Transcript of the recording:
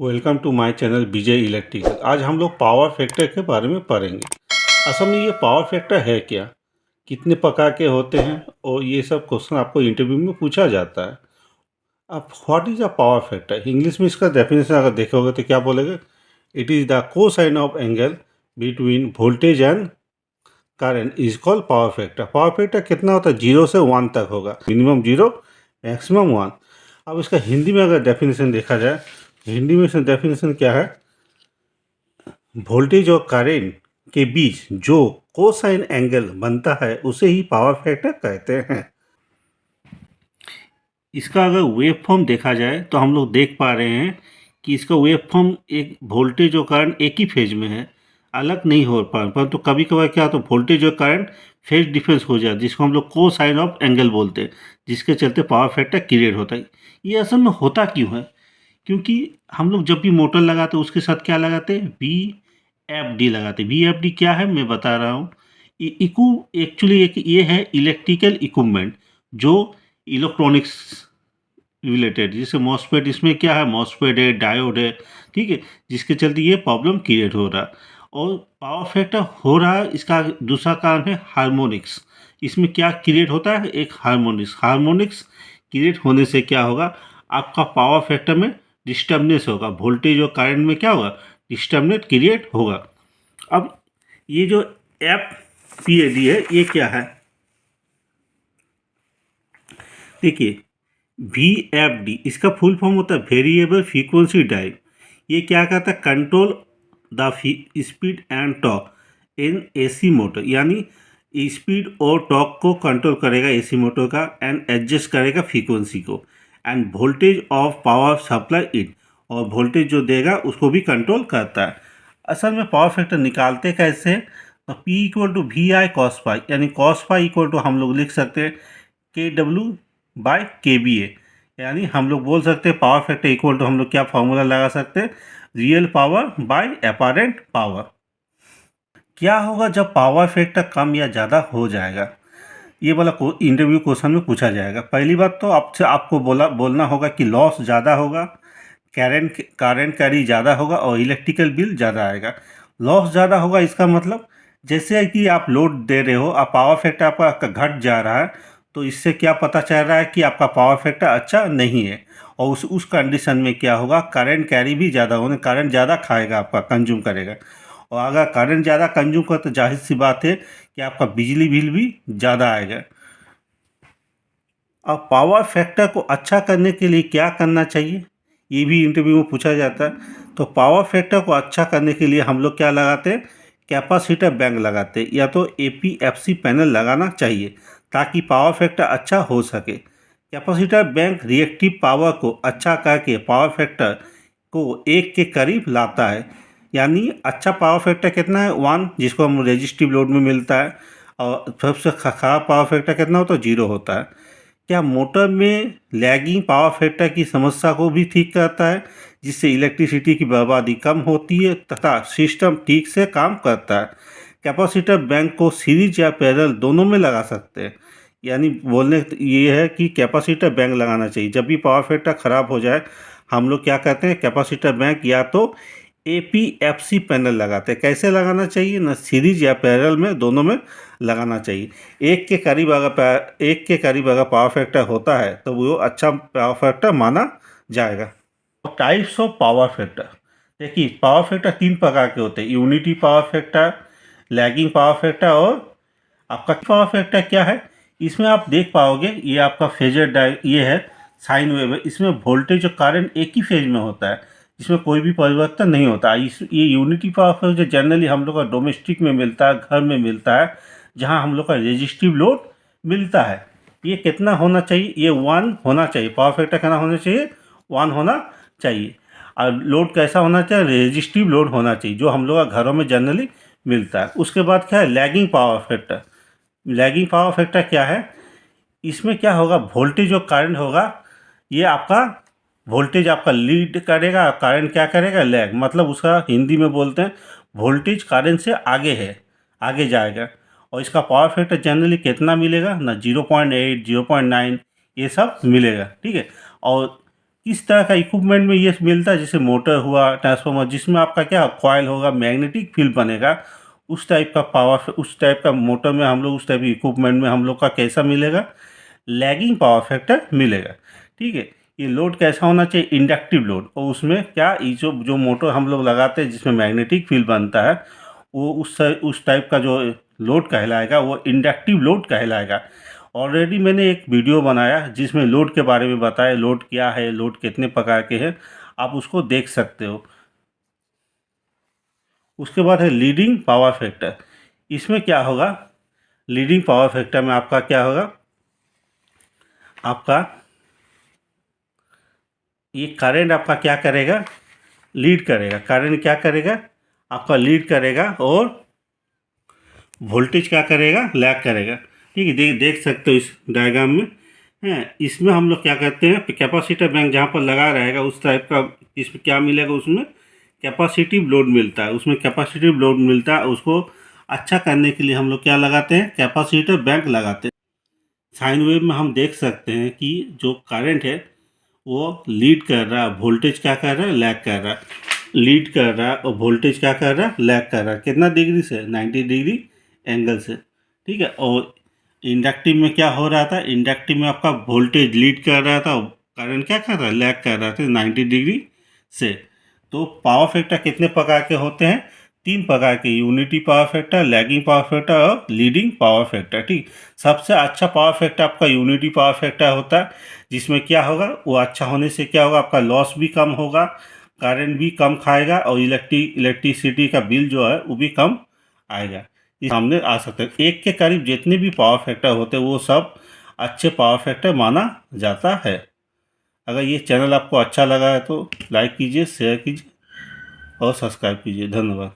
Welcome to my channel Vijay electrical. आज हम लोग पावर फैक्टर के बारे में पढ़ेंगे। असल में ये पावर फैक्टर है क्या, कितने प्रकार के होते हैं, और ये सब क्वेश्चन आपको इंटरव्यू में पूछा जाता है। अब what is a power factor, English में इसका डेफिनेशन अगर देखोगे तो क्या बोलेगा, it is the cosine of angle between voltage and current is called power factor. Power factor कितना होता है, 0 से 1 तक होगा, मिनिमम 0 मैक्सिमम 1। अब इसका हिंदी में अगर डेफिनेशन देखा जाए, हिंदी में इसका डेफिनेशन क्या है, वोल्टेज और करंट के बीच जो कोसाइन एंगल बनता है उसे ही पावर फैक्टर कहते हैं। इसका अगर वेव फॉर्म देखा जाए तो हम लोग देख पा रहे हैं कि इसका वेव फॉर्म एक वोल्टेज और करंट एक ही फेज में है, अलग नहीं हो पा, परंतु कभी कभार क्या तो वोल्टेज और करंट फेज डिफरेंस हो जाए, जिसको हम लोग कोसाइन ऑफ एंगल बोलते हैं, जिसके चलते पावर फैक्टर क्रिएट होता है। ये असल में होता क्यों है, क्योंकि हम लोग जब भी मोटर लगाते हैं उसके साथ क्या लगाते हैं, VFD लगाते हैं। VFD क्या है मैं बता रहा हूँ। एक्चुअली एक ये है इलेक्ट्रिकल इक्विपमेंट जो इलेक्ट्रॉनिक्स रिलेटेड, जैसे मॉसफेट, इसमें क्या है, मॉसफेट है, डायोड है, ठीक है, जिसके चलते ये प्रॉब्लम क्रिएट हो रहा। और पावर फैक्टर हो रहा है, इसका दूसरा कारण है हार्मोनिक्स। इसमें क्या क्रिएट होता है, एक हार्मोनिक्स क्रिएट होने से क्या होगा, आपका पावर फैक्टर में डिस्टर्बनेस होगा, वोल्टेज और करंट में क्या होगा, डिस्टर्बनेस क्रिएट होगा। अब ये जो FPAD है ये क्या है, देखिए VFD इसका फुल फॉर्म होता है वेरिएबल फ्रीक्वेंसी ड्राइव। ये क्या करता है, control the speed and torque in AC motor, यानी स्पीड और टॉर्क को कंट्रोल करेगा AC मोटर का, एंड एडजस्ट करेगा फ्रीक्वेंसी को, end voltage of power supply it, और वोल्टेज जो देगा उसको भी कंट्रोल करता है। असल में पावर फैक्टर निकालते कैसे हैं, तो P equal to VI cos phi, यानी कॉस फाई इक्वल टू हम लोग लिख सकते हैं KW/kVA, यानी हम लोग बोल सकते हैं पावर फैक्टर इक्वल टू, हम लोग क्या फॉर्मूला लगा सकते हैं, real power bye apparent power. क्या होगा जब पावर फैक्टर कम या ज़्यादा हो जाएगा, ये वाला इंटरव्यू क्वेश्चन में पूछा जाएगा। पहली बात तो आपको बोलना होगा कि लॉस ज़्यादा होगा, करंट कैरी ज़्यादा होगा, और इलेक्ट्रिकल बिल ज़्यादा आएगा। लॉस ज़्यादा होगा इसका मतलब, जैसे कि आप लोड दे रहे हो, आप पावर फैक्टर आपका घट जा रहा है, तो इससे क्या पता चल रहा है कि आपका पावर फैक्टर अच्छा नहीं है, और उस कंडीशन में क्या होगा, करंट कैरी भी ज़्यादा होगा, करंट ज़्यादा खाएगा, आपका कंज्यूम करेगा, और अगर करंट ज़्यादा कंज्यूम कर तो जाहिर सी बात है कि आपका बिजली बिल भी ज़्यादा आएगा। अब पावर फैक्टर को अच्छा करने के लिए क्या करना चाहिए, ये भी इंटरव्यू में पूछा जाता है। तो पावर फैक्टर को अच्छा करने के लिए हम लोग क्या लगाते हैं, कैपेसिटर बैंक लगाते हैं, या तो APFC पैनल लगाना चाहिए, ताकि पावर फैक्टर अच्छा हो सके। कैपेसिटर बैंक रिएक्टिव पावर को अच्छा करके पावर फैक्टर को 1 के करीब लाता है, यानी अच्छा पावर फैक्टर कितना है, 1, जिसको हम रेजिस्टिव लोड में मिलता है, और सबसे खराब पावर फैक्टर कितना होता है, 0 होता है। क्या मोटर में लैगिंग पावर फैक्टर की समस्या को भी ठीक करता है, जिससे इलेक्ट्रिसिटी की बर्बादी कम होती है तथा सिस्टम ठीक से काम करता है। कैपेसिटर बैंक को सीरीज या पैरेलल दोनों में लगा सकते हैं, यानी बोलने ये है कि कैपेसिटर बैंक लगाना चाहिए। जब भी पावर फैक्टर ख़राब हो जाए हम लोग क्या कहते हैं, कैपेसिटर बैंक या तो APFC पैनल लगाते हैं। कैसे लगाना चाहिए ना, सीरीज या पैरेलल में, दोनों में लगाना चाहिए। एक के करीब अगर पावर फैक्टर होता है तो वो अच्छा पावर फैक्टर माना जाएगा। टाइप्स ऑफ पावर फैक्टर, देखिए पावर फैक्टर 3 प्रकार के होते हैं, unity power factor, lagging power factor, और आपका पावर फैक्टर क्या है। इसमें आप देख पाओगे ये आपका फेजर ये है, साइन वेव है, इसमें वोल्टेज और करंट एक ही फेज में होता है, इसमें कोई भी परिवर्तन नहीं होता। ये यूनिटी पावर फैक्टर जनरली हम लोग का डोमेस्टिक में मिलता है, घर में मिलता है, जहाँ हम लोग का रेजिस्टिव लोड मिलता है। ये कितना होना चाहिए, ये 1 होना चाहिए। पावर फैक्टर कितना होना चाहिए, 1 होना चाहिए। और लोड कैसा होना चाहिए, रेजिस्टिव लोड होना चाहिए, जो हम लोग का घरों में जनरली मिलता है। उसके बाद क्या है, lagging power factor. Lagging power factor क्या है, इसमें क्या होगा, वोल्टेज जो करंट होगा, ये आपका वोल्टेज आपका लीड करेगा, करंट क्या करेगा, लैग, मतलब उसका हिंदी में बोलते हैं वोल्टेज करंट से आगे है, आगे जाएगा। और इसका पावर फैक्टर जनरली कितना मिलेगा ना, 0.8, 0.9 ये सब मिलेगा, ठीक है। और किस तरह का इक्विपमेंट में ये मिलता है, जैसे मोटर हुआ, ट्रांसफार्मर, जिसमें आपका क्या कॉइल होगा, मैग्नेटिक फील्ड बनेगा, उस टाइप का पावर, उस टाइप का मोटर में हम लोग, उस टाइप इक्विपमेंट में हम लोग का कैसा मिलेगा, लैगिंग पावर फैक्टर मिलेगा। ठीक है, ये लोड कैसा होना चाहिए, इंडक्टिव लोड, और उसमें क्या, ये जो मोटर हम लोग लगाते हैं जिसमें मैग्नेटिक फील्ड बनता है, वो उस टाइप का जो लोड कहलाएगा वो इंडक्टिव लोड कहलाएगा। ऑलरेडी मैंने एक वीडियो बनाया जिसमें लोड के बारे में बताया, लोड क्या है, लोड कितने प्रकार के हैं, आप उसको देख सकते हो। उसके बाद है लीडिंग पावर फैक्टर। इसमें क्या होगा, लीडिंग पावर फैक्टर में आपका क्या होगा, आपका ये करंट आपका क्या करेगा, लीड करेगा, करंट क्या करेगा, आपका लीड करेगा, और वोल्टेज क्या करेगा, लैग करेगा। ठीक है, देख सकते हो इस डायग्राम में हैं। इसमें हम लोग क्या करते हैं, कैपेसिटर बैंक जहाँ पर लगा रहेगा उस टाइप का, इसमें क्या मिलेगा, उसमें कैपेसिटिव लोड मिलता है, उसमें कैपेसिटिव लोड मिलता है। उसको अच्छा करने के लिए हम लोग क्या लगाते हैं, कैपेसिटर बैंक लगाते हैं। साइन वेव में हम देख सकते हैं कि जो करंट है वो लीड कर रहा है, वोल्टेज क्या कर रहा है, लैग कर रहा है, लीड कर रहा है, और वोल्टेज क्या कर रहा है, लैग कर रहा है। कितना डिग्री से, 90 डिग्री एंगल से। ठीक है, और इंडक्टिव में क्या हो रहा था, इंडक्टिव में आपका वोल्टेज लीड कर रहा था, करंट क्या कर रहा है, लैग कर रहा था 90 डिग्री से। तो पावर फैक्टर कितने प्रकार के होते हैं, 3 प्रकार के, unity power factor, lagging power factor और लीडिंग पावर फैक्टर। ठीक, सबसे अच्छा पावर फैक्टर आपका यूनिटी पावर फैक्टर होता है, जिसमें क्या होगा, वो अच्छा होने से क्या होगा, आपका लॉस भी कम होगा, करंट भी कम खाएगा, और इलेक्ट्रिसिटी का बिल जो है वो भी कम आएगा। ये सामने आ सकते हैं, एक के करीब जितने भी पावर फैक्टर होते हैं वो सब अच्छे पावर फैक्टर माना जाता है। अगर ये चैनल आपको अच्छा लगा है तो लाइक कीजिए, शेयर कीजिए और सब्सक्राइब कीजिए। धन्यवाद।